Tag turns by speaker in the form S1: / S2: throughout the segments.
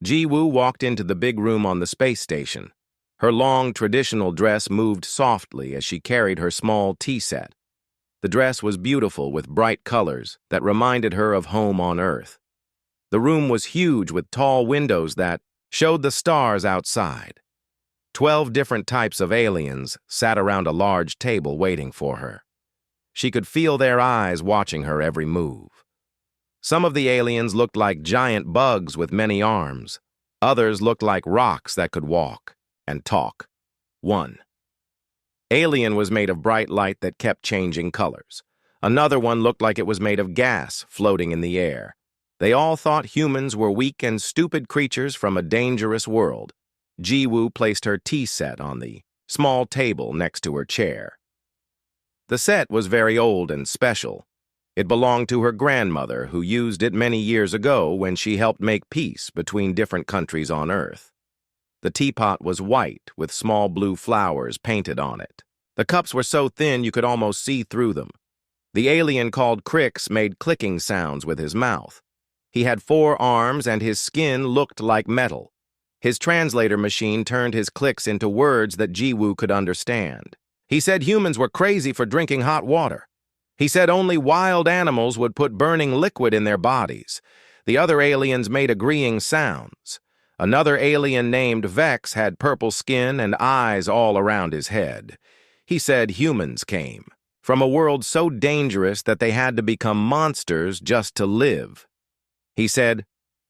S1: Ji-woo walked into the big room on the space station. Her long, traditional dress moved softly as she carried her small tea set. The dress was beautiful with bright colors that reminded her of home on Earth. The room was huge with tall windows that showed the stars outside. 12 different types of aliens sat around a large table waiting for her. She could feel their eyes watching her every move. Some of the aliens looked like giant bugs with many arms. Others looked like rocks that could walk and talk. 1. Alien was made of bright light that kept changing colors. Another one looked like it was made of gas floating in the air. They all thought humans were weak and stupid creatures from a dangerous world. Ji-woo placed her tea set on the small table next to her chair. The set was very old and special. It belonged to her grandmother, who used it many years ago when she helped make peace between different countries on Earth. The teapot was white with small blue flowers painted on it. The cups were so thin you could almost see through them. The alien called Crix made clicking sounds with his mouth. He had 4 arms and his skin looked like metal. His translator machine turned his clicks into words that Ji-woo could understand. He said humans were crazy for drinking hot water. He said only wild animals would put burning liquid in their bodies. The other aliens made agreeing sounds. Another alien named Vex had purple skin and eyes all around his head. He said humans came from a world so dangerous that they had to become monsters just to live. He said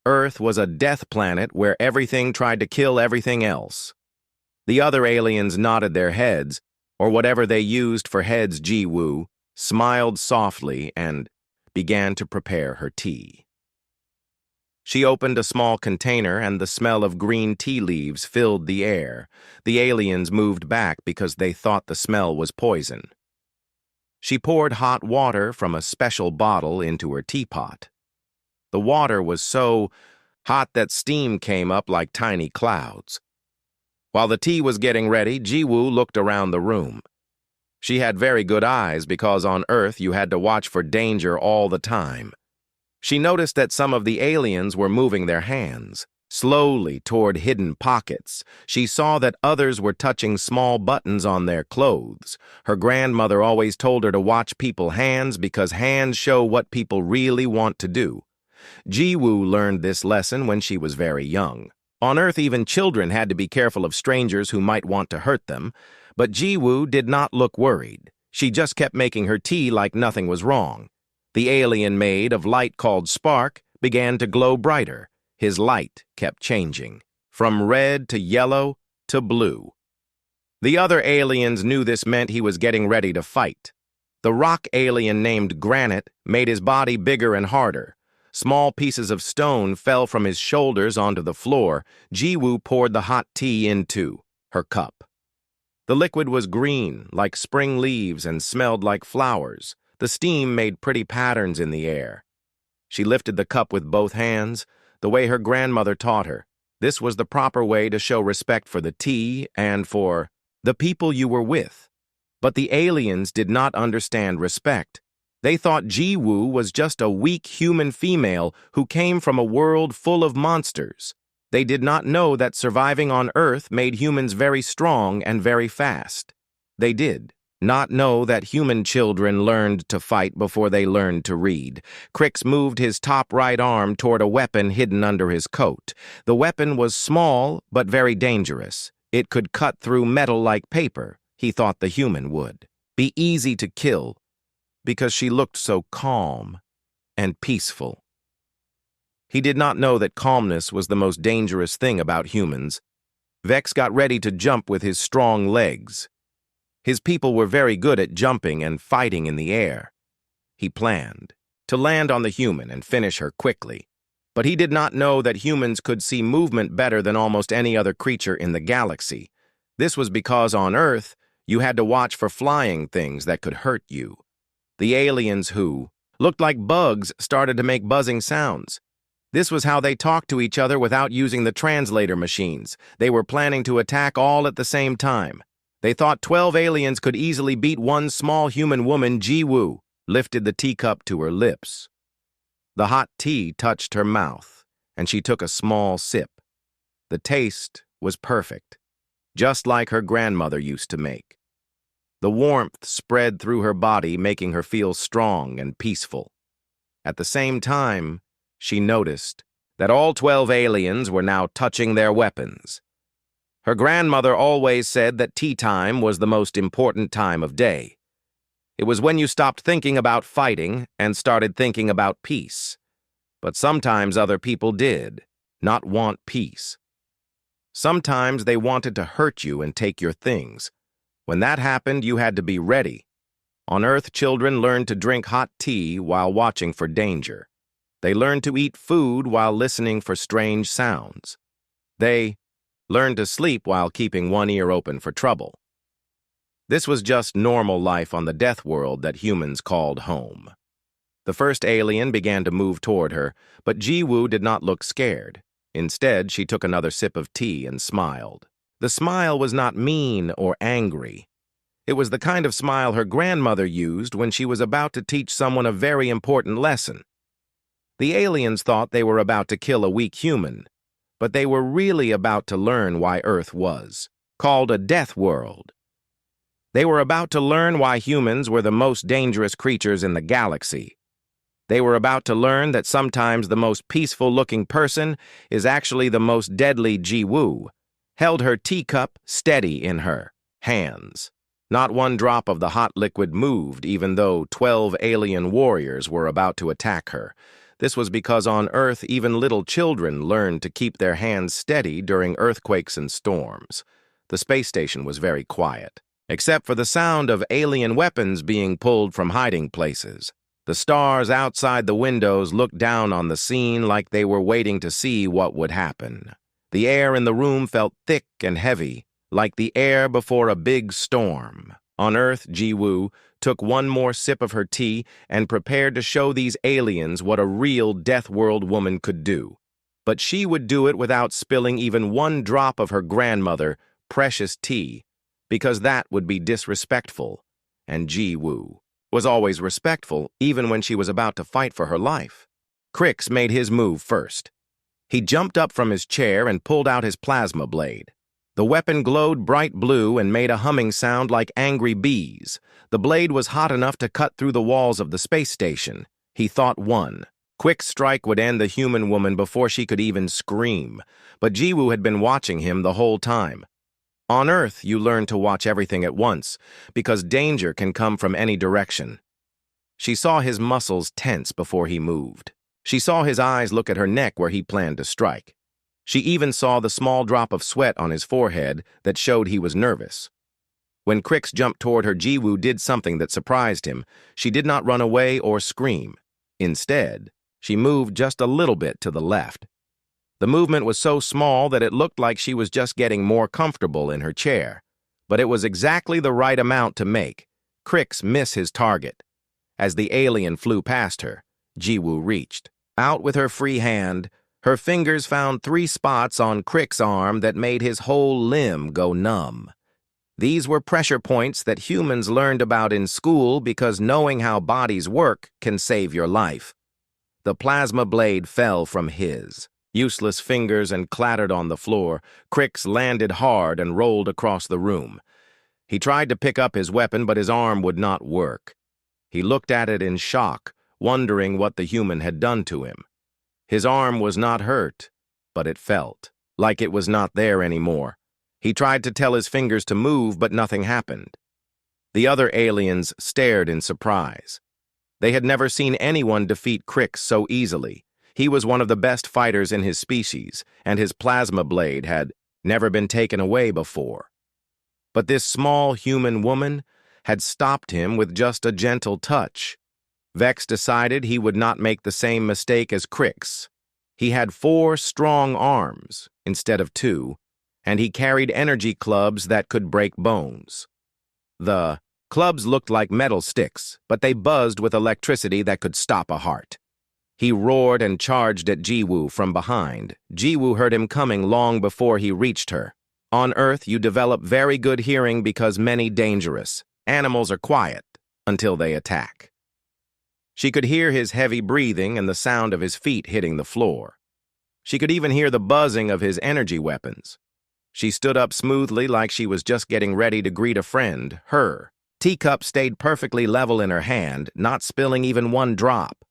S1: Earth was a death planet where everything tried to kill everything else. The other aliens nodded their heads, or whatever they used for heads. Ji-woo smiled softly and began to prepare her tea. She opened a small container and the smell of green tea leaves filled the air. The aliens moved back because they thought the smell was poison. She poured hot water from a special bottle into her teapot. The water was so hot that steam came up like tiny clouds. While the tea was getting ready, Ji-woo looked around the room. She had very good eyes because on Earth you had to watch for danger all the time. She noticed that some of the aliens were moving their hands slowly toward hidden pockets. She saw that others were touching small buttons on their clothes. Her grandmother always told her to watch people's hands because hands show what people really want to do. Ji-woo learned this lesson when she was very young. On Earth, even children had to be careful of strangers who might want to hurt them, but Ji-woo did not look worried. She just kept making her tea like nothing was wrong. The alien made of light called Spark began to glow brighter. His light kept changing, from red to yellow to blue. The other aliens knew this meant he was getting ready to fight. The rock alien named Granite made his body bigger and harder. Small pieces of stone fell from his shoulders onto the floor. Ji-woo poured the hot tea into her cup. The liquid was green, like spring leaves, and smelled like flowers. The steam made pretty patterns in the air. She lifted the cup with both hands, the way her grandmother taught her. This was the proper way to show respect for the tea and for the people you were with. But the aliens did not understand respect. They thought Ji-woo was just a weak human female who came from a world full of monsters. They did not know that surviving on Earth made humans very strong and very fast. They did not know that human children learned to fight before they learned to read. Crix moved his top right arm toward a weapon hidden under his coat. The weapon was small but very dangerous. It could cut through metal like paper. He thought the human would be easy to kill because she looked so calm and peaceful. He did not know that calmness was the most dangerous thing about humans. Vex got ready to jump with his strong legs. His people were very good at jumping and fighting in the air. He planned to land on the human and finish her quickly. But he did not know that humans could see movement better than almost any other creature in the galaxy. This was because on Earth, you had to watch for flying things that could hurt you. The aliens who looked like bugs started to make buzzing sounds. This was how they talked to each other without using the translator machines. They were planning to attack all at the same time. They thought 12 aliens could easily beat one small human woman. Ji-woo lifted the teacup to her lips. The hot tea touched her mouth, and she took a small sip. The taste was perfect, just like her grandmother used to make. The warmth spread through her body, making her feel strong and peaceful. At the same time, she noticed that all 12 aliens were now touching their weapons. Her grandmother always said that tea time was the most important time of day. It was when you stopped thinking about fighting and started thinking about peace. But sometimes other people did not want peace. Sometimes they wanted to hurt you and take your things. When that happened, you had to be ready. On Earth, children learned to drink hot tea while watching for danger. They learned to eat food while listening for strange sounds. They learned to sleep while keeping one ear open for trouble. This was just normal life on the Deathworld that humans called home. The first alien began to move toward her, but Ji-woo did not look scared. Instead, she took another sip of tea and smiled. The smile was not mean or angry. It was the kind of smile her grandmother used when she was about to teach someone a very important lesson. The aliens thought they were about to kill a weak human, but they were really about to learn why Earth was called a death world. They were about to learn why humans were the most dangerous creatures in the galaxy. They were about to learn that sometimes the most peaceful-looking person is actually the most deadly. Ji-woo held her teacup steady in her hands. Not one drop of the hot liquid moved, even though 12 alien warriors were about to attack her. This was because on Earth, even little children learned to keep their hands steady during earthquakes and storms. The space station was very quiet, except for the sound of alien weapons being pulled from hiding places. The stars outside the windows looked down on the scene like they were waiting to see what would happen. The air in the room felt thick and heavy, like the air before a big storm. On Earth, Ji-woo took one more sip of her tea and prepared to show these aliens what a real Deathworld woman could do. But she would do it without spilling even one drop of her grandmother, precious tea, because that would be disrespectful, and Ji-woo was always respectful even when she was about to fight for her life. Crix made his move first. He jumped up from his chair and pulled out his plasma blade. The weapon glowed bright blue and made a humming sound like angry bees. The blade was hot enough to cut through the walls of the space station. He thought one quick strike would end the human woman before she could even scream. But Ji-woo had been watching him the whole time. On Earth, you learn to watch everything at once, because danger can come from any direction. She saw his muscles tense before he moved. She saw his eyes look at her neck where he planned to strike. She even saw the small drop of sweat on his forehead that showed he was nervous. When Crix jumped toward her, Ji-woo did something that surprised him. She did not run away or scream. Instead, she moved just a little bit to the left. The movement was so small that it looked like she was just getting more comfortable in her chair. But it was exactly the right amount to make Crix miss his target. As the alien flew past her, Ji-woo reached out with her free hand. Her fingers found 3 spots on Crix's arm that made his whole limb go numb. These were pressure points that humans learned about in school because knowing how bodies work can save your life. The plasma blade fell from his useless fingers and clattered on the floor. Crix landed hard and rolled across the room. He tried to pick up his weapon, but his arm would not work. He looked at it in shock, wondering what the human had done to him. His arm was not hurt, but it felt like it was not there anymore. He tried to tell his fingers to move, but nothing happened. The other aliens stared in surprise. They had never seen anyone defeat Crix so easily. He was one of the best fighters in his species, and his plasma blade had never been taken away before. But this small human woman had stopped him with just a gentle touch. Vex decided he would not make the same mistake as Crix. He had 4 strong arms instead of 2, and he carried energy clubs that could break bones. The clubs looked like metal sticks, but they buzzed with electricity that could stop a heart. He roared and charged at Ji-woo from behind. Ji-woo heard him coming long before he reached her. On Earth, you develop very good hearing because many dangerous animals are quiet until they attack. She could hear his heavy breathing and the sound of his feet hitting the floor. She could even hear the buzzing of his energy weapons. She stood up smoothly like she was just getting ready to greet a friend, her. Teacup stayed perfectly level in her hand, not spilling even one drop.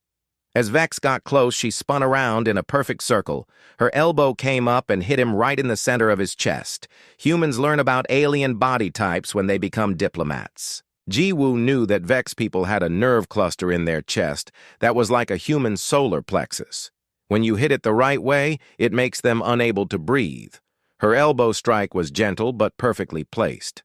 S1: As Vex got close, she spun around in a perfect circle. Her elbow came up and hit him right in the center of his chest. Humans learn about alien body types when they become diplomats. Jiwoo knew that Vex people had a nerve cluster in their chest that was like a human solar plexus. When you hit it the right way, it makes them unable to breathe. Her elbow strike was gentle but perfectly placed.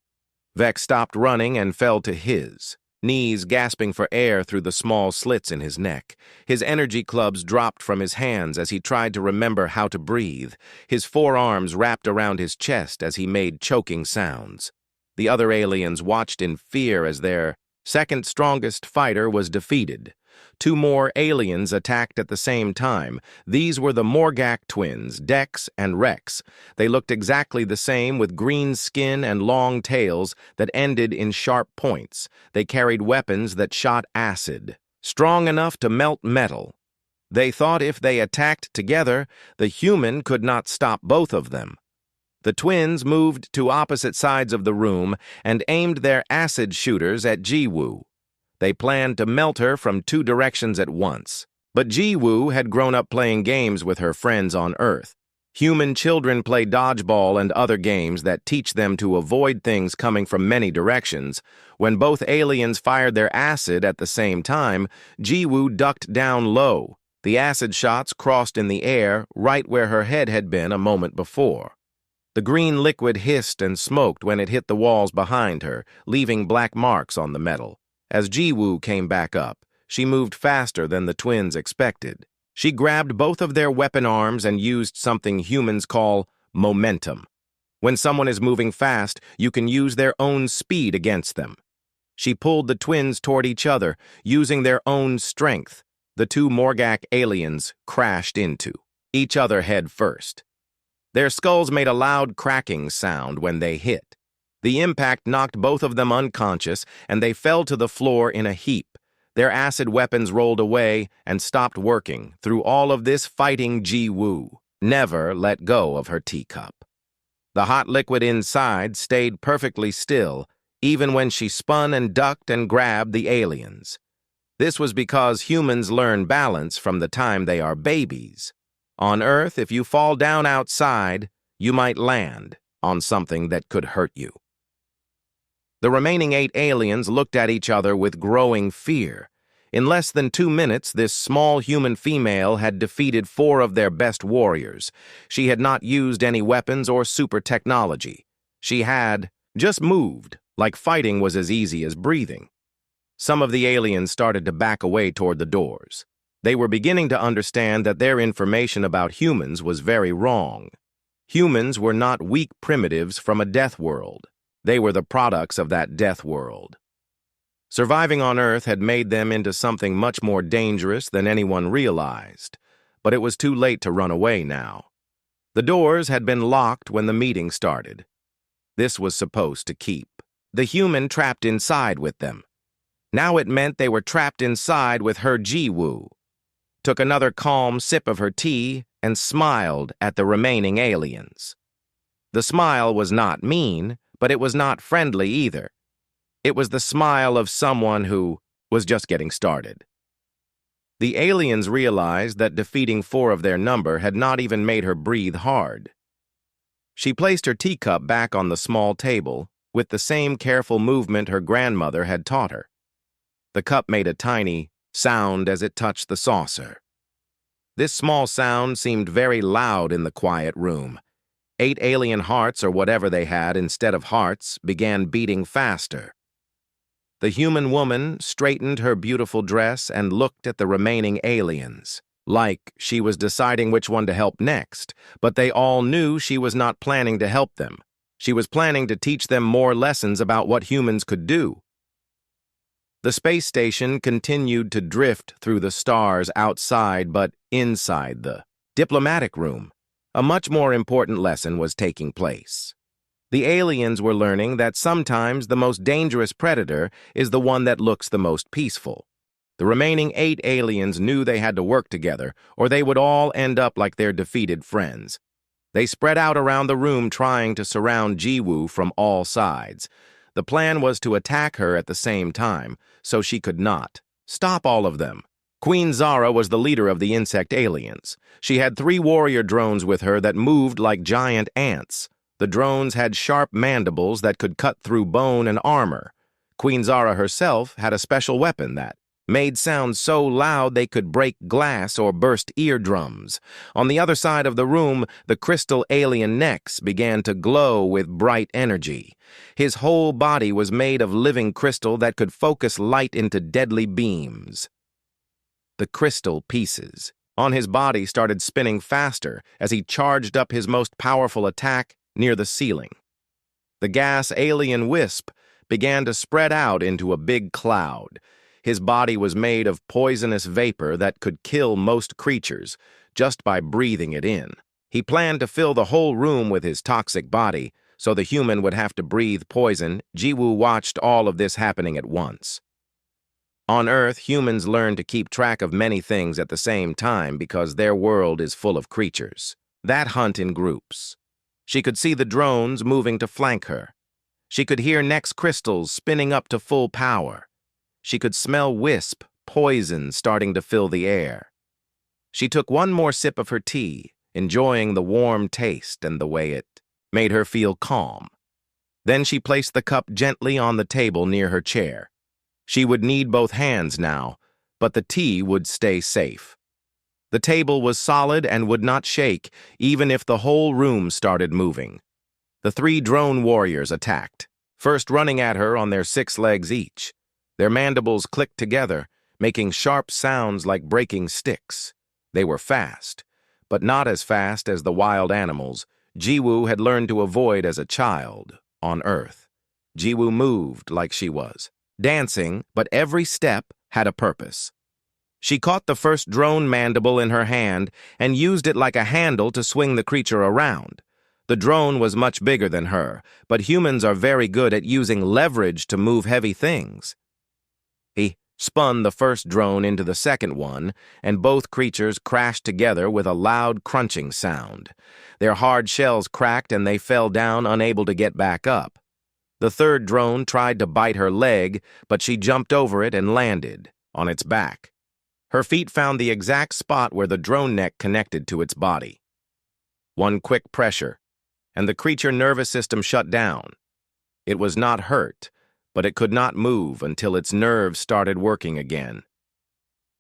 S1: Vex stopped running and fell to his, knees gasping for air through the small slits in his neck. His energy clubs dropped from his hands as he tried to remember how to breathe. His forearms wrapped around his chest as he made choking sounds. The other aliens watched in fear as their second strongest fighter was defeated. Two more aliens attacked at the same time. These were the Morgak twins, Dex and Rex. They looked exactly the same, with green skin and long tails that ended in sharp points. They carried weapons that shot acid, strong enough to melt metal. They thought if they attacked together, the human could not stop both of them. The twins moved to opposite sides of the room and aimed their acid shooters at Jiwoo. They planned to melt her from two directions at once. But Jiwoo had grown up playing games with her friends on Earth. Human children play dodgeball and other games that teach them to avoid things coming from many directions. When both aliens fired their acid at the same time, Jiwoo ducked down low. The acid shots crossed in the air right where her head had been a moment before. The green liquid hissed and smoked when it hit the walls behind her, leaving black marks on the metal. As Jiwoo came back up, she moved faster than the twins expected. She grabbed both of their weapon arms and used something humans call momentum. When someone is moving fast, you can use their own speed against them. She pulled the twins toward each other, using their own strength. The two Morgak aliens crashed into each other head first. Their skulls made a loud cracking sound when they hit. The impact knocked both of them unconscious, and they fell to the floor in a heap. Their acid weapons rolled away and stopped working. Through all of this fighting, Jiwoo never let go of her teacup. The hot liquid inside stayed perfectly still, even when she spun and ducked and grabbed the aliens. This was because humans learn balance from the time they are babies. On Earth, if you fall down outside, you might land on something that could hurt you. The remaining 8 aliens looked at each other with growing fear. In less than 2 minutes, this small human female had defeated 4 of their best warriors. She had not used any weapons or super technology. She had just moved, like fighting was as easy as breathing. Some of the aliens started to back away toward the doors. They were beginning to understand that their information about humans was very wrong. Humans were not weak primitives from a death world. They were the products of that death world. Surviving on Earth had made them into something much more dangerous than anyone realized, but it was too late to run away now. The doors had been locked when the meeting started. This was supposed to keep the human trapped inside with them. Now it meant they were trapped inside with her Jiwoo. Took another calm sip of her tea and smiled at the remaining aliens. The smile was not mean, but it was not friendly either. It was the smile of someone who was just getting started. The aliens realized that defeating 4 of their number had not even made her breathe hard. She placed her teacup back on the small table with the same careful movement her grandmother had taught her. The cup made a tiny sound as it touched the saucer. This small sound seemed very loud in the quiet room. 8 alien hearts, or whatever they had instead of hearts, began beating faster. The human woman straightened her beautiful dress and looked at the remaining aliens, like she was deciding which one to help next, but they all knew she was not planning to help them. She was planning to teach them more lessons about what humans could do. The space station continued to drift through the stars outside but inside the diplomatic room. A much more important lesson was taking place. The aliens were learning that sometimes the most dangerous predator is the one that looks the most peaceful. The remaining 8 aliens knew they had to work together, or they would all end up like their defeated friends. They spread out around the room trying to surround Jiwoo from all sides. The plan was to attack her at the same time, so she could not stop all of them. Queen Zara was the leader of the insect aliens. She had 3 warrior drones with her that moved like giant ants. The drones had sharp mandibles that could cut through bone and armor. Queen Zara herself had a special weapon that made sounds so loud they could break glass or burst eardrums. On the other side of the room, the crystal alien Nex began to glow with bright energy. His whole body was made of living crystal that could focus light into deadly beams. The crystal pieces on his body started spinning faster as he charged up his most powerful attack near the ceiling. The gas alien Wisp began to spread out into a big cloud. His body was made of poisonous vapor that could kill most creatures just by breathing it in. He planned to fill the whole room with his toxic body, so the human would have to breathe poison. Jiwoo watched all of this happening at once. On Earth, humans learn to keep track of many things at the same time because their world is full of creatures that hunt in groups. She could see the drones moving to flank her. She could hear Nex crystals spinning up to full power. She could smell Wisp poison starting to fill the air. She took one more sip of her tea, enjoying the warm taste and the way it made her feel calm. Then she placed the cup gently on the table near her chair. She would need both hands now, but the tea would stay safe. The table was solid and would not shake, even if the whole room started moving. The 3 drone warriors attacked, first running at her on their 6 legs each. Their mandibles clicked together, making sharp sounds like breaking sticks. They were fast, but not as fast as the wild animals Jiwoo had learned to avoid as a child on Earth. Jiwoo moved like she was, dancing, but every step had a purpose. She caught the first drone mandible in her hand and used it like a handle to swing the creature around. The drone was much bigger than her, but humans are very good at using leverage to move heavy things. He spun the first drone into the second one, and both creatures crashed together with a loud crunching sound. Their hard shells cracked and they fell down, unable to get back up. The third drone tried to bite her leg, but she jumped over it and landed on its back. Her feet found the exact spot where the drone neck connected to its body. One quick pressure, and the creature's nervous system shut down. It was not hurt, but it could not move until its nerves started working again.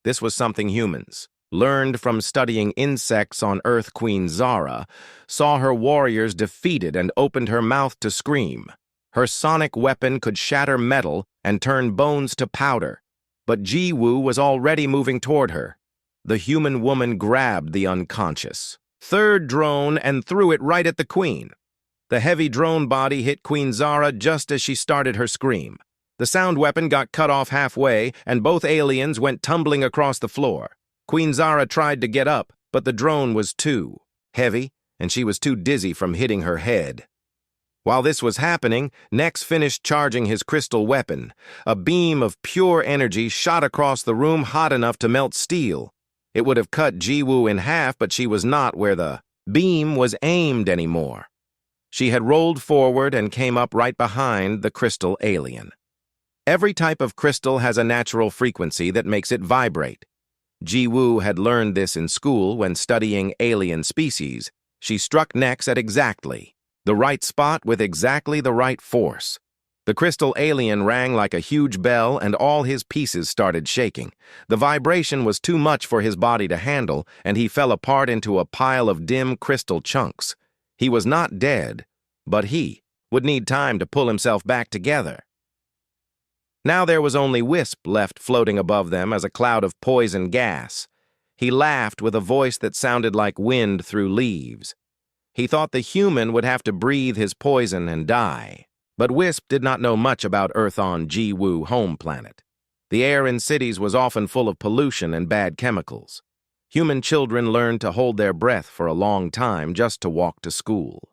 S1: This was something humans learned from studying insects on Earth. Queen Zara saw her warriors defeated and opened her mouth to scream. Her sonic weapon could shatter metal and turn bones to powder, but Jiwoo was already moving toward her. The human woman grabbed the unconscious 3rd drone and threw it right at the queen. The heavy drone body hit Queen Zara just as she started her scream. The sound weapon got cut off halfway, and both aliens went tumbling across the floor. Queen Zara tried to get up, but the drone was too heavy, and she was too dizzy from hitting her head. While this was happening, Nex finished charging his crystal weapon. A beam of pure energy shot across the room, hot enough to melt steel. It would have cut Jiwoo in half, but she was not where the beam was aimed anymore. She had rolled forward and came up right behind the crystal alien. Every type of crystal has a natural frequency that makes it vibrate. Jiwoo had learned this in school when studying alien species. She struck Nex at exactly the right spot with exactly the right force. The crystal alien rang like a huge bell, and all his pieces started shaking. The vibration was too much for his body to handle, and he fell apart into a pile of dim crystal chunks. He was not dead, but he would need time to pull himself back together. Now there was only Wisp left floating above them as a cloud of poison gas. He laughed with a voice that sounded like wind through leaves. He thought the human would have to breathe his poison and die. But Wisp did not know much about Earth on Jiwoo home planet. The air in cities was often full of pollution and bad chemicals. Human children learned to hold their breath for a long time just to walk to school.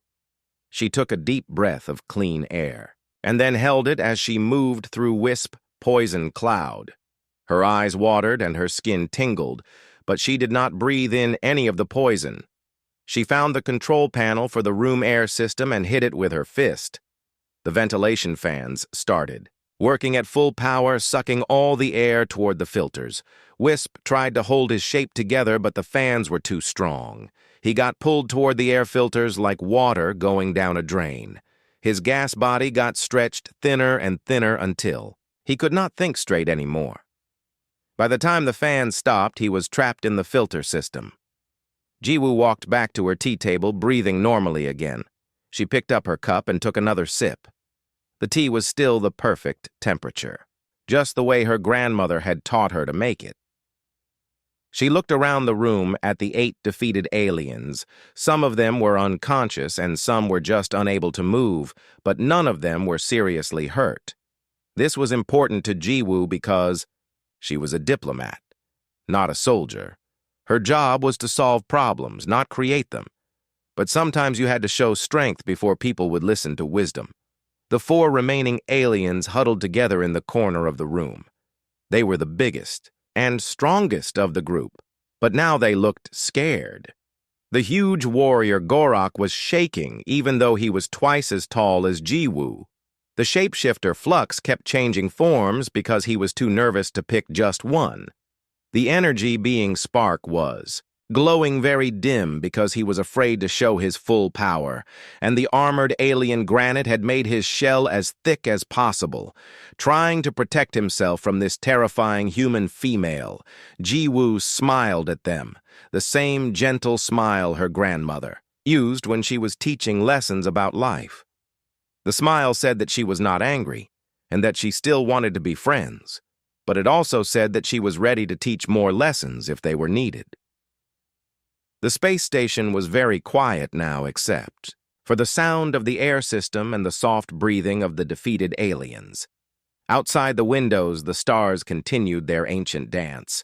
S1: She took a deep breath of clean air, and then held it as she moved through Wisp poison cloud. Her eyes watered and her skin tingled, but she did not breathe in any of the poison. She found the control panel for the room air system and hit it with her fist. The ventilation fans started, working at full power, sucking all the air toward the filters. Wisp tried to hold his shape together, but the fans were too strong. He got pulled toward the air filters like water going down a drain. His gas body got stretched thinner and thinner until he could not think straight anymore. By the time the fans stopped, he was trapped in the filter system. Jiwoo walked back to her tea table, breathing normally again. She picked up her cup and took another sip. The tea was still the perfect temperature, just the way her grandmother had taught her to make it. She looked around the room at the 8 defeated aliens. Some of them were unconscious and some were just unable to move, but none of them were seriously hurt. This was important to Jiwoo because she was a diplomat, not a soldier. Her job was to solve problems, not create them. But sometimes you had to show strength before people would listen to wisdom. The 4 remaining aliens huddled together in the corner of the room. They were the biggest and strongest of the group, but now they looked scared. The huge warrior Gorok was shaking even though he was twice as tall as Jiwoo. The shapeshifter Flux kept changing forms because he was too nervous to pick just one. The energy being Spark was glowing very dim because he was afraid to show his full power, and the armored alien Granite had made his shell as thick as possible. Trying to protect himself from this terrifying human female, Jiwoo smiled at them, the same gentle smile her grandmother used when she was teaching lessons about life. The smile said that she was not angry, and that she still wanted to be friends, but it also said that she was ready to teach more lessons if they were needed. The space station was very quiet now except for the sound of the air system and the soft breathing of the defeated aliens. Outside the windows, the stars continued their ancient dance.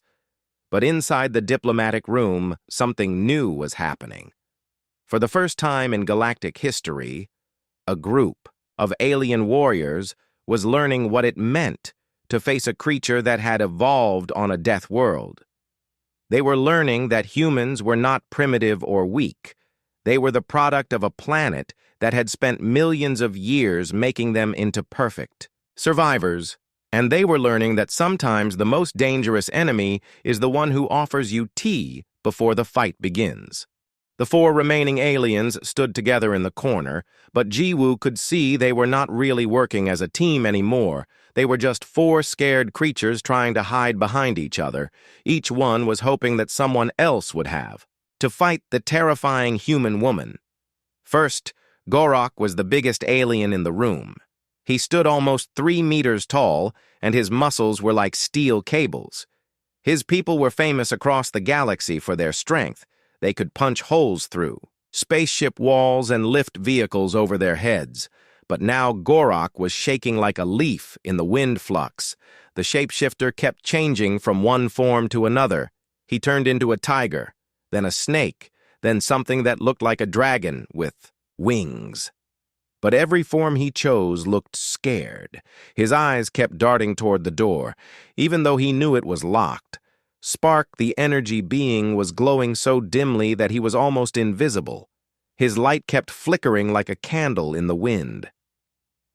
S1: But inside the diplomatic room, something new was happening. For the first time in galactic history, a group of alien warriors was learning what it meant to face a creature that had evolved on a death world. They were learning that humans were not primitive or weak. They were the product of a planet that had spent millions of years making them into perfect survivors. And they were learning that sometimes the most dangerous enemy is the one who offers you tea before the fight begins. The 4 remaining aliens stood together in the corner, but Jiwoo could see they were not really working as a team anymore. They were just 4 scared creatures trying to hide behind each other. Each one was hoping that someone else would have to fight the terrifying human woman. First, Gorok was the biggest alien in the room. He stood almost 3 meters tall, and his muscles were like steel cables. His people were famous across the galaxy for their strength. They could punch holes through spaceship walls and lift vehicles over their heads. But now Gorok was shaking like a leaf in the wind flux. The shapeshifter kept changing from one form to another. He turned into a tiger, then a snake, then something that looked like a dragon with wings. But every form he chose looked scared. His eyes kept darting toward the door, even though he knew it was locked. Spark, the energy being, was glowing so dimly that he was almost invisible. His light kept flickering like a candle in the wind.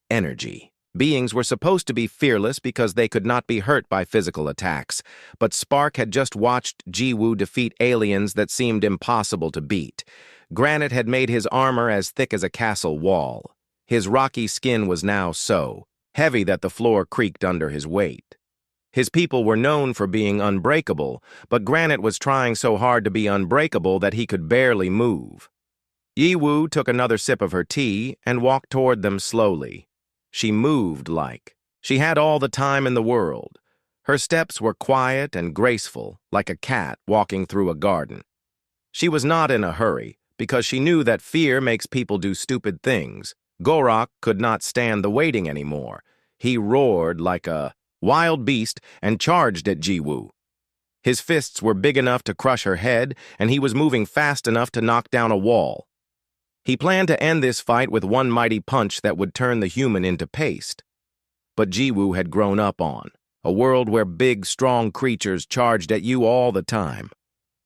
S1: Energy. Beings were supposed to be fearless because they could not be hurt by physical attacks, but Spark had just watched Jiwoo defeat aliens that seemed impossible to beat. Granite had made his armor as thick as a castle wall. His rocky skin was now so heavy that the floor creaked under his weight. His people were known for being unbreakable, but Granite was trying so hard to be unbreakable that he could barely move. Jiwoo took another sip of her tea and walked toward them slowly. She moved like she had all the time in the world. Her steps were quiet and graceful, like a cat walking through a garden. She was not in a hurry, because she knew that fear makes people do stupid things. Gorok could not stand the waiting anymore. He roared like a wild beast and charged at Jiwoo. His fists were big enough to crush her head, and he was moving fast enough to knock down a wall. He planned to end this fight with one mighty punch that would turn the human into paste. But Jiwoo had grown up on a world where big, strong creatures charged at you all the time.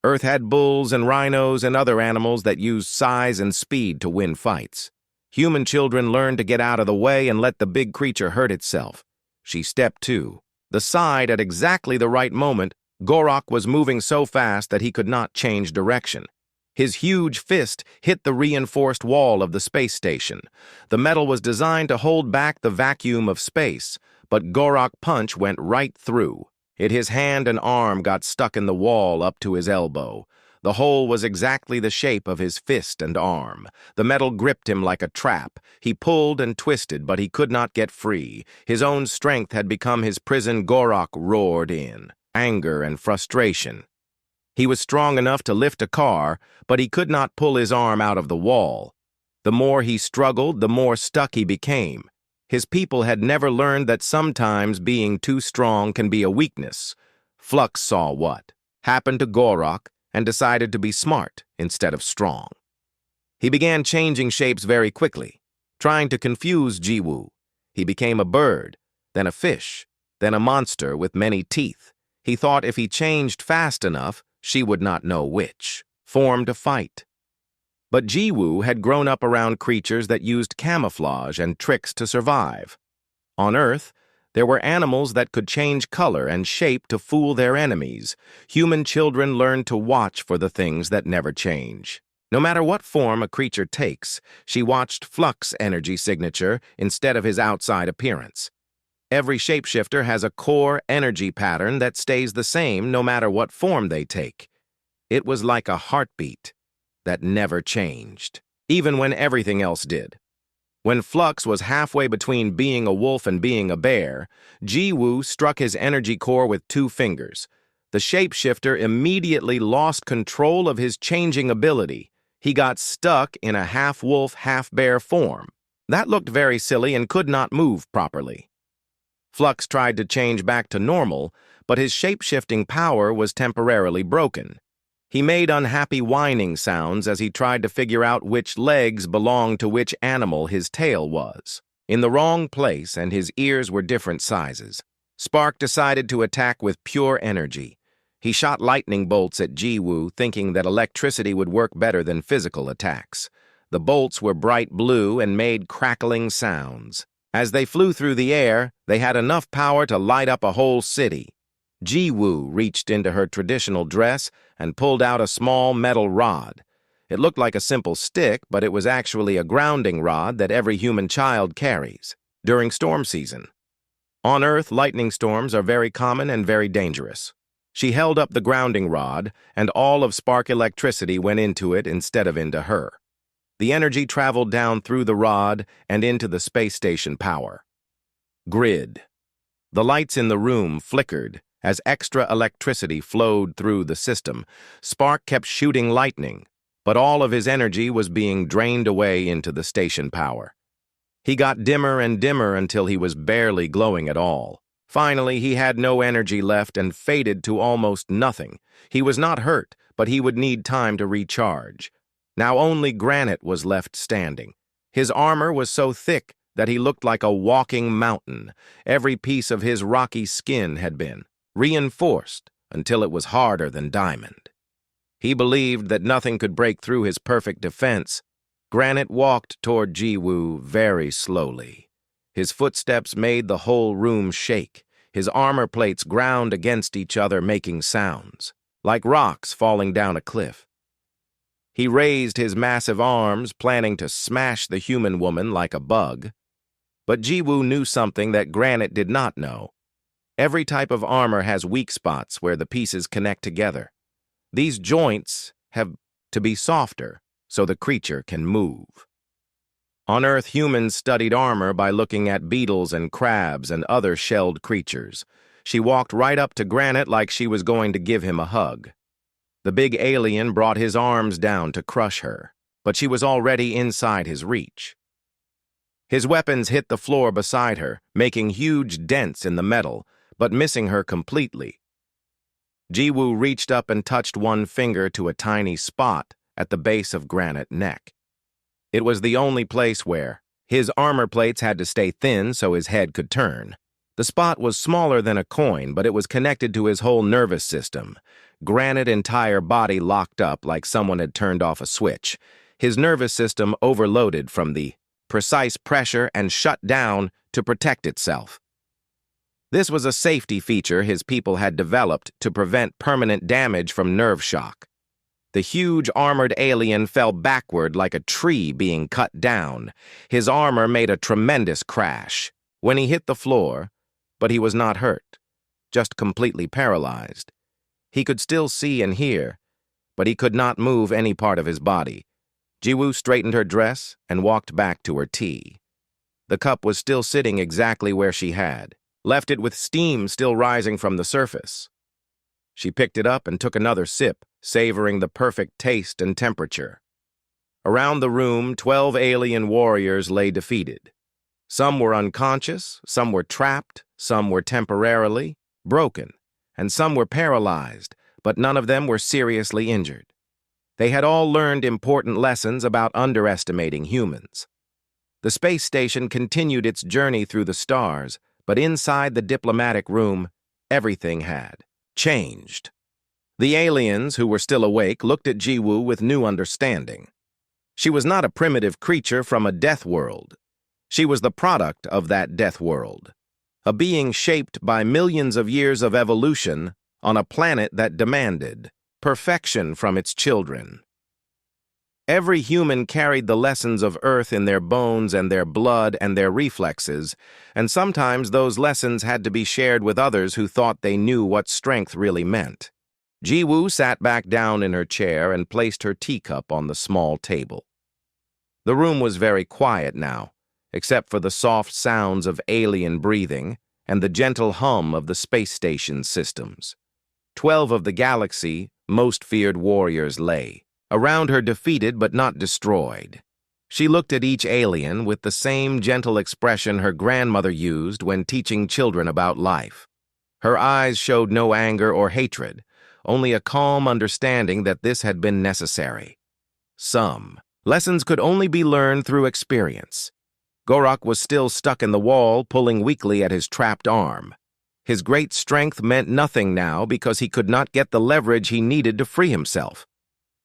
S1: Earth had bulls and rhinos and other animals that used size and speed to win fights. Human children learned to get out of the way and let the big creature hurt itself. She stepped to the side at exactly the right moment. Gorok was moving so fast that he could not change direction. His huge fist hit the reinforced wall of the space station. The metal was designed to hold back the vacuum of space, but Gorok's punch went right through. His hand and arm got stuck in the wall up to his elbow. The hole was exactly the shape of his fist and arm. The metal gripped him like a trap. He pulled and twisted, but he could not get free. His own strength had become his prison. Gorok roared in anger and frustration. He was strong enough to lift a car, but he could not pull his arm out of the wall. The more he struggled, the more stuck he became. His people had never learned that sometimes being too strong can be a weakness. Flux saw what happened to Gorok and decided to be smart instead of strong. He began changing shapes very quickly, trying to confuse Jiwoo. He became a bird, then a fish, then a monster with many teeth. He thought if he changed fast enough, she would not know which form to fight. But Jiwoo had grown up around creatures that used camouflage and tricks to survive. On Earth, there were animals that could change color and shape to fool their enemies. Human children learned to watch for the things that never change. No matter what form a creature takes, she watched Flux's energy signature instead of his outside appearance. Every shapeshifter has a core energy pattern that stays the same no matter what form they take. It was like a heartbeat that never changed, even when everything else did. When Flux was halfway between being a wolf and being a bear, Jiwoo struck his energy core with 2 fingers. The shapeshifter immediately lost control of his changing ability. He got stuck in a half-wolf, half-bear form. That looked very silly and could not move properly. Flux tried to change back to normal, but his shape-shifting power was temporarily broken. He made unhappy whining sounds as he tried to figure out which legs belonged to which animal his tail was. In the wrong place, and his ears were different sizes. Spark decided to attack with pure energy. He shot lightning bolts at Jiwoo, thinking that electricity would work better than physical attacks. The bolts were bright blue and made crackling sounds. As they flew through the air, they had enough power to light up a whole city. Jiwoo reached into her traditional dress and pulled out a small metal rod. It looked like a simple stick, but it was actually a grounding rod that every human child carries during storm season. On Earth, lightning storms are very common and very dangerous. She held up the grounding rod, and all of spark electricity went into it instead of into her. The energy traveled down through the rod and into the space station power grid. The lights in the room flickered as extra electricity flowed through the system. Spark kept shooting lightning, but all of his energy was being drained away into the station power. He got dimmer and dimmer until he was barely glowing at all. Finally, he had no energy left and faded to almost nothing. He was not hurt, but he would need time to recharge. Now only Granite was left standing. His armor was so thick that he looked like a walking mountain. Every piece of his rocky skin had been reinforced until it was harder than diamond. He believed that nothing could break through his perfect defense. Granite walked toward Jiwoo very slowly. His footsteps made the whole room shake. His armor plates ground against each other, making sounds, like rocks falling down a cliff. He raised his massive arms, planning to smash the human woman like a bug. But Jiwoo knew something that Granite did not know. Every type of armor has weak spots where the pieces connect together. These joints have to be softer so the creature can move. On Earth, humans studied armor by looking at beetles and crabs and other shelled creatures. She walked right up to Granite like she was going to give him a hug. The big alien brought his arms down to crush her, but she was already inside his reach. His weapons hit the floor beside her, making huge dents in the metal, but missing her completely. Jiwoo reached up and touched one finger to a tiny spot at the base of Granite's neck. It was the only place where his armor plates had to stay thin so his head could turn. The spot was smaller than a coin, but it was connected to his whole nervous system. Granite's entire body locked up like someone had turned off a switch. His nervous system overloaded from the precise pressure and shut down to protect itself. This was a safety feature his people had developed to prevent permanent damage from nerve shock. The huge armored alien fell backward like a tree being cut down. His armor made a tremendous crash when he hit the floor, but he was not hurt, just completely paralyzed. He could still see and hear, but he could not move any part of his body. Jiwoo straightened her dress and walked back to her tea. The cup was still sitting exactly where she had, left it with steam still rising from the surface. She picked it up and took another sip, savoring the perfect taste and temperature. Around the room, 12 alien warriors lay defeated. Some were unconscious, some were trapped, some were temporarily broken, and some were paralyzed, but none of them were seriously injured. They had all learned important lessons about underestimating humans. The space station continued its journey through the stars, but inside the diplomatic room, everything had changed. The aliens, who were still awake, looked at Jiwoo with new understanding. She was not a primitive creature from a Deathworld. She was the product of that Deathworld, a being shaped by millions of years of evolution on a planet that demanded perfection from its children. Every human carried the lessons of Earth in their bones and their blood and their reflexes, and sometimes those lessons had to be shared with others who thought they knew what strength really meant. Jiwoo sat back down in her chair and placed her teacup on the small table. The room was very quiet now, except for the soft sounds of alien breathing and the gentle hum of the space station's systems. 12 of the galaxy's most feared warriors lay around her, defeated but not destroyed. She looked at each alien with the same gentle expression her grandmother used when teaching children about life. Her eyes showed no anger or hatred, only a calm understanding that this had been necessary. Some lessons could only be learned through experience. Gorok was still stuck in the wall, pulling weakly at his trapped arm. His great strength meant nothing now because he could not get the leverage he needed to free himself.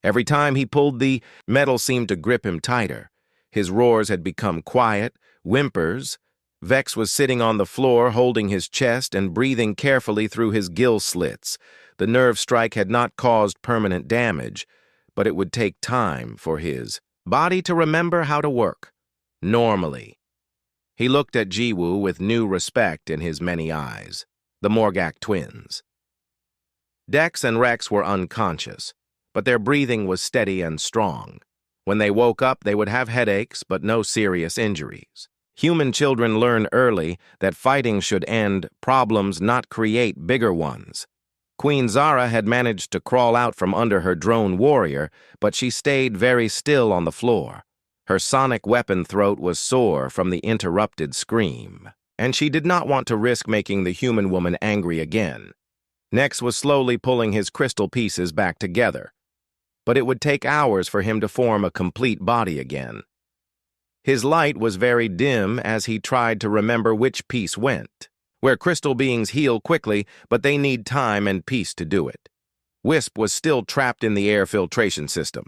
S1: Every time he pulled, the metal seemed to grip him tighter. His roars had become quiet, whimpers. Vex was sitting on the floor, holding his chest and breathing carefully through his gill slits. The nerve strike had not caused permanent damage, but it would take time for his body to remember how to work normally. He looked at Jiwoo with new respect in his many eyes, the Morgak twins. Dex and Rex were unconscious, but their breathing was steady and strong. When they woke up, they would have headaches, but no serious injuries. Human children learn early that fighting should end problems, not create bigger ones. Queen Zara had managed to crawl out from under her drone warrior, but she stayed very still on the floor. Her sonic weapon throat was sore from the interrupted scream, and she did not want to risk making the human woman angry again. Nex was slowly pulling his crystal pieces back together, but it would take hours for him to form a complete body again. His light was very dim as he tried to remember which piece went. Where crystal beings heal quickly, but they need time and peace to do it. Wisp was still trapped in the air filtration system.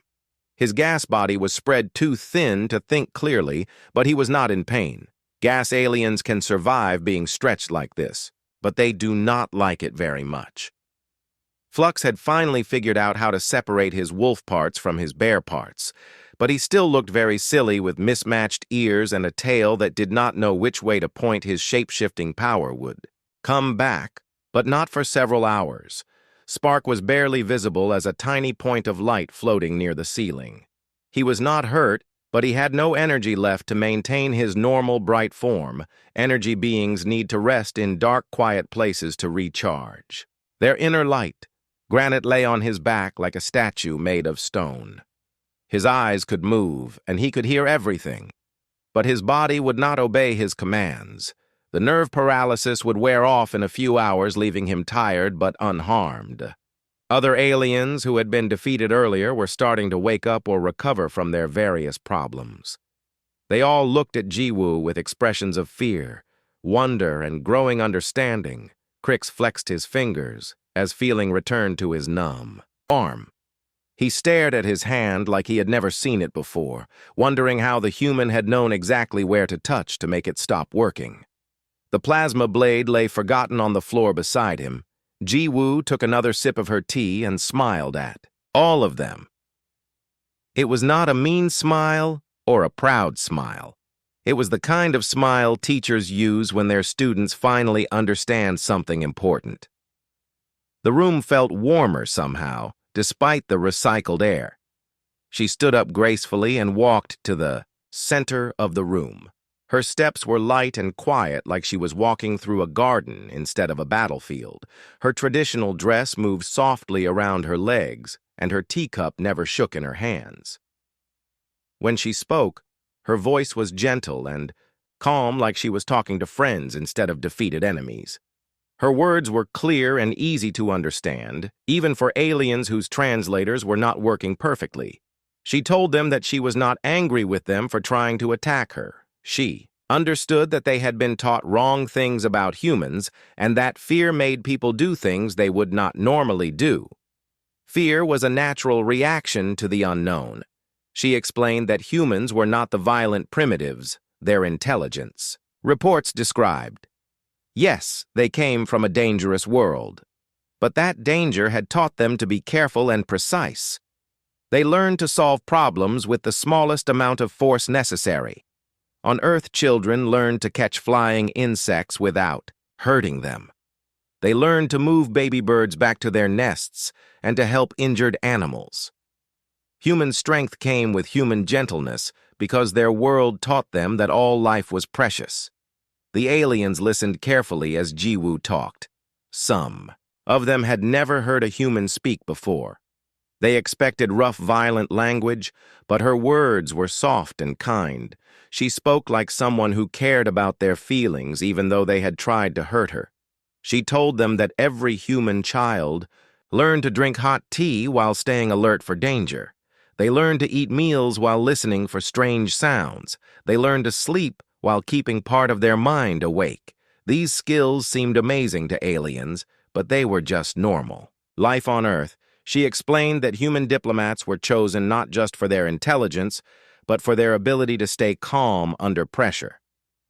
S1: His gas body was spread too thin to think clearly, but he was not in pain. Gas aliens can survive being stretched like this, but they do not like it very much. Flux had finally figured out how to separate his wolf parts from his bear parts, but he still looked very silly with mismatched ears and a tail that did not know which way to point his shape-shifting power would come back, but not for several hours. Spark was barely visible as a tiny point of light floating near the ceiling. He was not hurt, but he had no energy left to maintain his normal bright form. Energy beings need to rest in dark, quiet places to recharge their inner light. Granite lay on his back like a statue made of stone. His eyes could move, and he could hear everything, but his body would not obey his commands. The nerve paralysis would wear off in a few hours, leaving him tired but unharmed. Other aliens who had been defeated earlier were starting to wake up or recover from their various problems. They all looked at Jiwoo with expressions of fear. wonder, and growing understanding, Crix flexed his fingers as feeling returned to his numb arm. He stared at his hand like he had never seen it before, wondering how the human had known exactly where to touch to make it stop working. The plasma blade lay forgotten on the floor beside him. Ji-woo took another sip of her tea and smiled at all of them. It was not a mean smile or a proud smile. It was the kind of smile teachers use when their students finally understand something important. The room felt warmer somehow, despite the recycled air. She stood up gracefully and walked to the center of the room. Her steps were light and quiet, like she was walking through a garden instead of a battlefield. Her traditional dress moved softly around her legs, and her teacup never shook in her hands. When she spoke, her voice was gentle and calm, like she was talking to friends instead of defeated enemies. Her words were clear and easy to understand, even for aliens whose translators were not working perfectly. She told them that she was not angry with them for trying to attack her. She understood that they had been taught wrong things about humans and that fear made people do things they would not normally do. Fear was a natural reaction to the unknown. She explained that humans were not the violent primitives, their intelligence. Reports described. Yes, they came from a dangerous world, but that danger had taught them to be careful and precise. They learned to solve problems with the smallest amount of force necessary. On Earth, children learned to catch flying insects without hurting them. They learned to move baby birds back to their nests and to help injured animals. Human strength came with human gentleness because their world taught them that all life was precious. The aliens listened carefully as Ji-woo talked. Some of them had never heard a human speak before. They expected rough, violent language, but her words were soft and kind. She spoke like someone who cared about their feelings even though they had tried to hurt her. She told them that every human child learned to drink hot tea while staying alert for danger. They learned to eat meals while listening for strange sounds. They learned to sleep while keeping part of their mind awake. These skills seemed amazing to aliens, but they were just normal. Life on Earth. She explained that human diplomats were chosen not just for their intelligence, but for their ability to stay calm under pressure.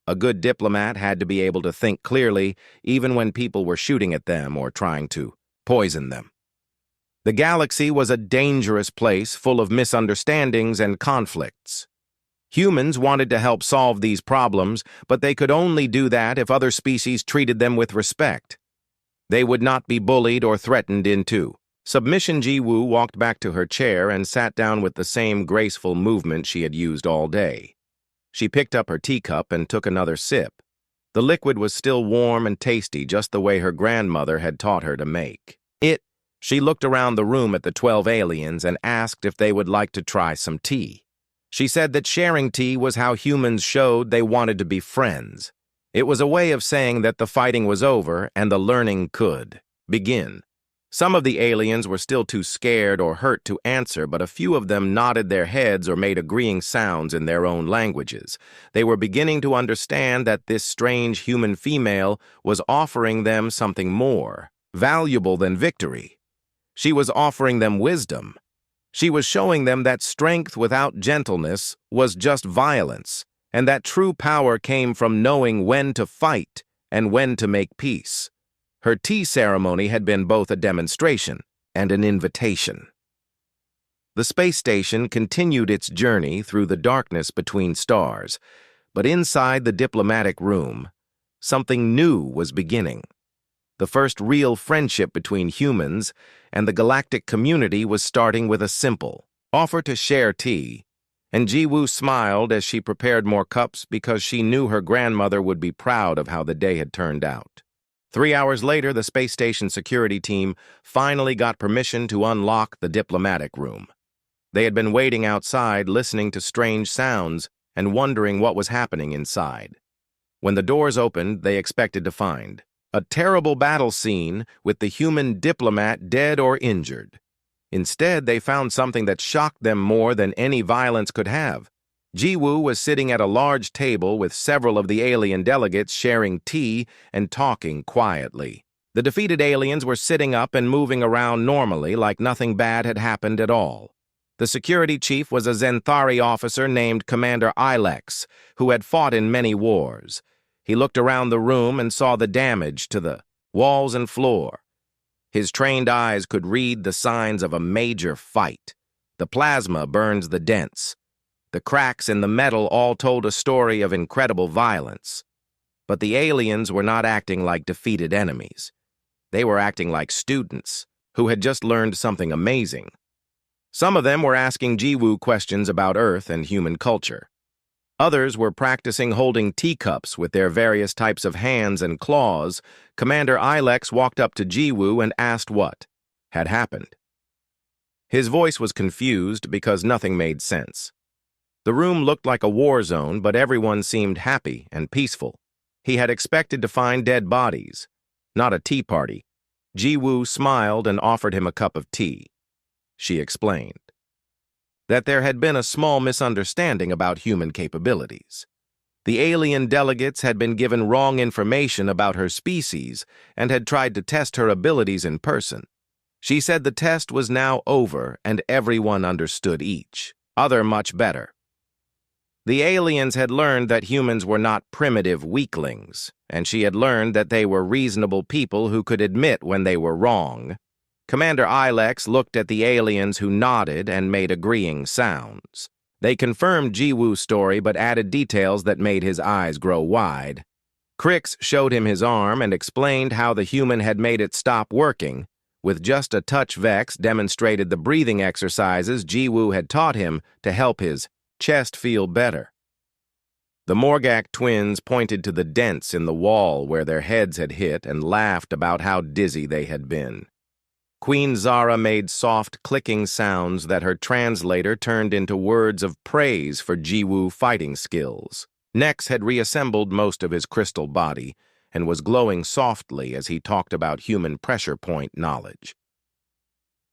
S1: A good diplomat had to be able to think clearly, even when people were shooting at them or trying to poison them. The galaxy was a dangerous place full of misunderstandings and conflicts. Humans wanted to help solve these problems, but they could only do that if other species treated them with respect. They would not be bullied or threatened into submission. Ji-woo walked back to her chair and sat down with the same graceful movement she had used all day. She picked up her teacup and took another sip. The liquid was still warm and tasty, just the way her grandmother had taught her to make it. She looked around the room at the 12 aliens and asked if they would like to try some tea. She said that sharing tea was how humans showed they wanted to be friends. It was a way of saying that the fighting was over and the learning could begin. Some of the aliens were still too scared or hurt to answer, but a few of them nodded their heads or made agreeing sounds in their own languages. They were beginning to understand that this strange human female was offering them something more valuable than victory. She was offering them wisdom. She was showing them that strength without gentleness was just violence, and that true power came from knowing when to fight and when to make peace. Her tea ceremony had been both a demonstration and an invitation. The space station continued its journey through the darkness between stars, but inside the diplomatic room, something new was beginning. The first real friendship between humans and the galactic community was starting with a simple offer to share tea, and Ji-woo smiled as she prepared more cups because she knew her grandmother would be proud of how the day had turned out. 3 hours later, the space station security team finally got permission to unlock the diplomatic room. They had been waiting outside, listening to strange sounds and wondering what was happening inside. When the doors opened, they expected to find a terrible battle scene with the human diplomat dead or injured. Instead, they found something that shocked them more than any violence could have: Jiwoo was sitting at a large table with several of the alien delegates sharing tea and talking quietly. The defeated aliens were sitting up and moving around normally like nothing bad had happened at all. The security chief was a Zenthari officer named Commander Ilex, who had fought in many wars. He looked around the room and saw the damage to the walls and floor. His trained eyes could read the signs of a major fight. The plasma burns the dents. The cracks in the metal all told a story of incredible violence. But the aliens were not acting like defeated enemies. They were acting like students who had just learned something amazing. Some of them were asking Jiwoo questions about Earth and human culture. Others were practicing holding teacups with their various types of hands and claws. Commander Ilex walked up to Jiwoo and asked what had happened. His voice was confused because nothing made sense. The room looked like a war zone, but everyone seemed happy and peaceful. He had expected to find dead bodies, not a tea party. Jiwoo smiled and offered him a cup of tea. She explained that there had been a small misunderstanding about human capabilities. The alien delegates had been given wrong information about her species and had tried to test her abilities in person. She said the test was now over and everyone understood each other much better. The aliens had learned that humans were not primitive weaklings, and she had learned that they were reasonable people who could admit when they were wrong. Commander Ilex looked at the aliens who nodded and made agreeing sounds. They confirmed Jiwoo's story but added details that made his eyes grow wide. Crix showed him his arm and explained how the human had made it stop working. With just a touch, Vex demonstrated the breathing exercises Jiwoo had taught him to help his chest feel better. The Morgak twins pointed to the dents in the wall where their heads had hit and laughed about how dizzy they had been. Queen Zara made soft clicking sounds that her translator turned into words of praise for Jiwoo fighting skills. Nex had reassembled most of his crystal body and was glowing softly as he talked about human pressure point knowledge.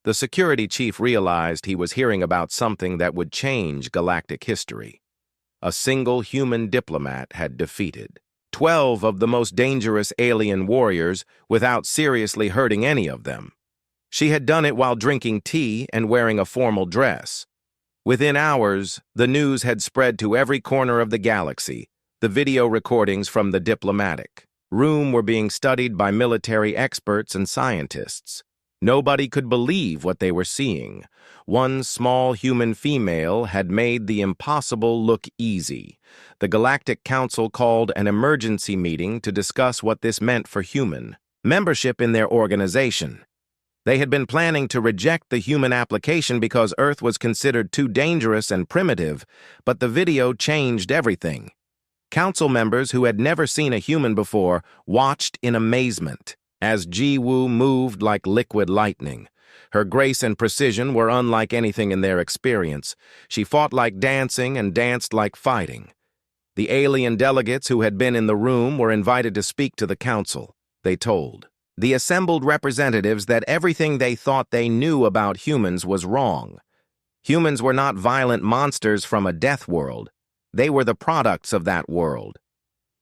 S1: The security chief realized he was hearing about something that would change galactic history. A single human diplomat had defeated 12 of the most dangerous alien warriors without seriously hurting any of them. She had done it while drinking tea and wearing a formal dress. Within hours, the news had spread to every corner of the galaxy. The video recordings from the diplomatic room were being studied by military experts and scientists. Nobody could believe what they were seeing. One small human female had made the impossible look easy. The Galactic Council called an emergency meeting to discuss what this meant for human membership in their organization. They had been planning to reject the human application because Earth was considered too dangerous and primitive, but the video changed everything. Council members who had never seen a human before watched in amazement as Jiwoo moved like liquid lightning. Her grace and precision were unlike anything in their experience. She fought like dancing and danced like fighting. The alien delegates who had been in the room were invited to speak to the council. They told the assembled representatives that everything they thought they knew about humans was wrong. Humans were not violent monsters from a Deathworld. They were the products of that world.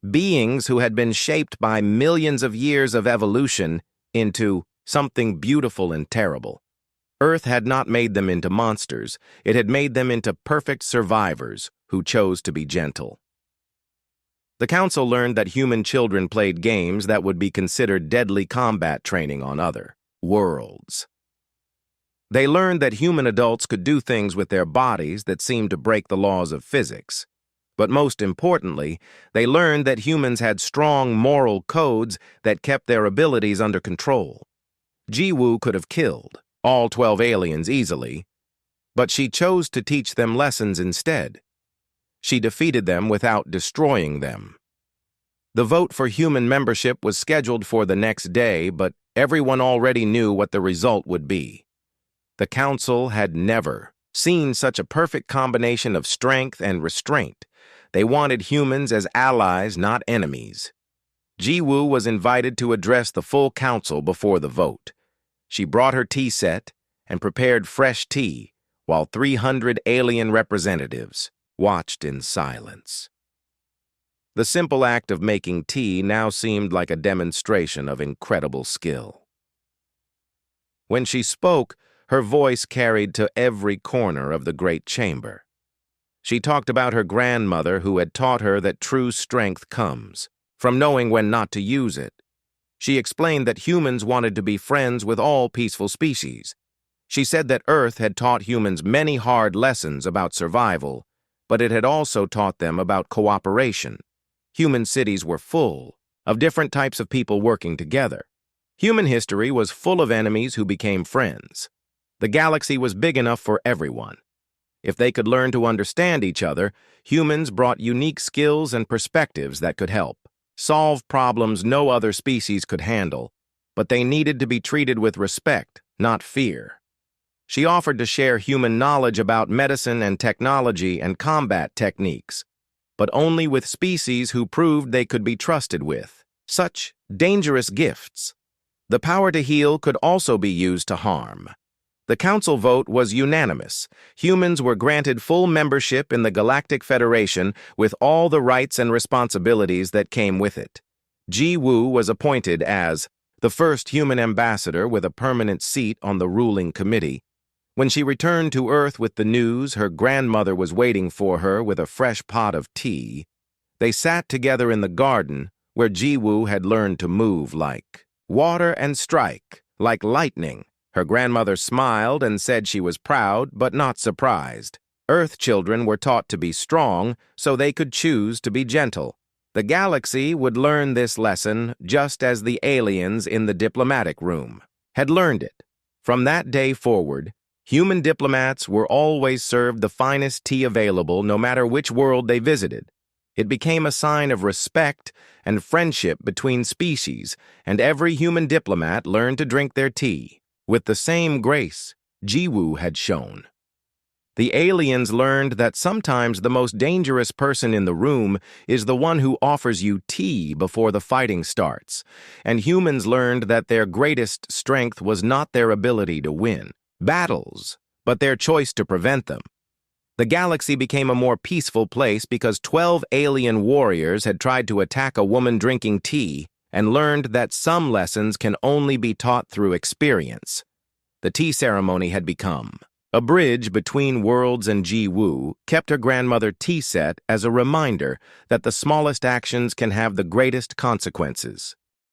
S1: Beings who had been shaped by millions of years of evolution into something beautiful and terrible. Earth had not made them into monsters. It had made them into perfect survivors who chose to be gentle. The council learned that human children played games that would be considered deadly combat training on other worlds. They learned that human adults could do things with their bodies that seemed to break the laws of physics. But most importantly, they learned that humans had strong moral codes that kept their abilities under control. Jiwoo could have killed all 12 aliens easily, but she chose to teach them lessons instead. She defeated them without destroying them. The vote for human membership was scheduled for the next day, but everyone already knew what the result would be. The council had never seen such a perfect combination of strength and restraint. They wanted humans as allies, not enemies. Jiwoo was invited to address the full council before the vote. She brought her tea set and prepared fresh tea, while 300 alien representatives watched in silence. The simple act of making tea now seemed like a demonstration of incredible skill. When she spoke, her voice carried to every corner of the great chamber. She talked about her grandmother who had taught her that true strength comes from knowing when not to use it. She explained that humans wanted to be friends with all peaceful species. She said that Earth had taught humans many hard lessons about survival, but it had also taught them about cooperation. Human cities were full of different types of people working together. Human history was full of enemies who became friends. The galaxy was big enough for everyone. If they could learn to understand each other, humans brought unique skills and perspectives that could help solve problems no other species could handle, but they needed to be treated with respect, not fear. She offered to share human knowledge about medicine and technology and combat techniques, but only with species who proved they could be trusted with such dangerous gifts. The power to heal could also be used to harm. The council vote was unanimous. Humans were granted full membership in the Galactic Federation with all the rights and responsibilities that came with it. Ji Woo was appointed as the first human ambassador with a permanent seat on the ruling committee. When she returned to Earth with the news, her grandmother was waiting for her with a fresh pot of tea. They sat together in the garden where Ji Woo had learned to move like water and strike like lightning. Her grandmother smiled and said she was proud but not surprised. Earth children were taught to be strong so they could choose to be gentle. The galaxy would learn this lesson just as the aliens in the diplomatic room had learned it. From that day forward, human diplomats were always served the finest tea available no matter which world they visited. It became a sign of respect and friendship between species, and every human diplomat learned to drink their tea with the same grace Ji Woo had shown. The aliens learned that sometimes the most dangerous person in the room is the one who offers you tea before the fighting starts, and humans learned that their greatest strength was not their ability to win battles, but their choice to prevent them. The galaxy became a more peaceful place because 12 alien warriors had tried to attack a woman drinking tea and learned that some lessons can only be taught through experience. The tea ceremony had become a bridge between worlds, and Ji Woo kept her grandmother tea set as a reminder that the smallest actions can have the greatest consequences.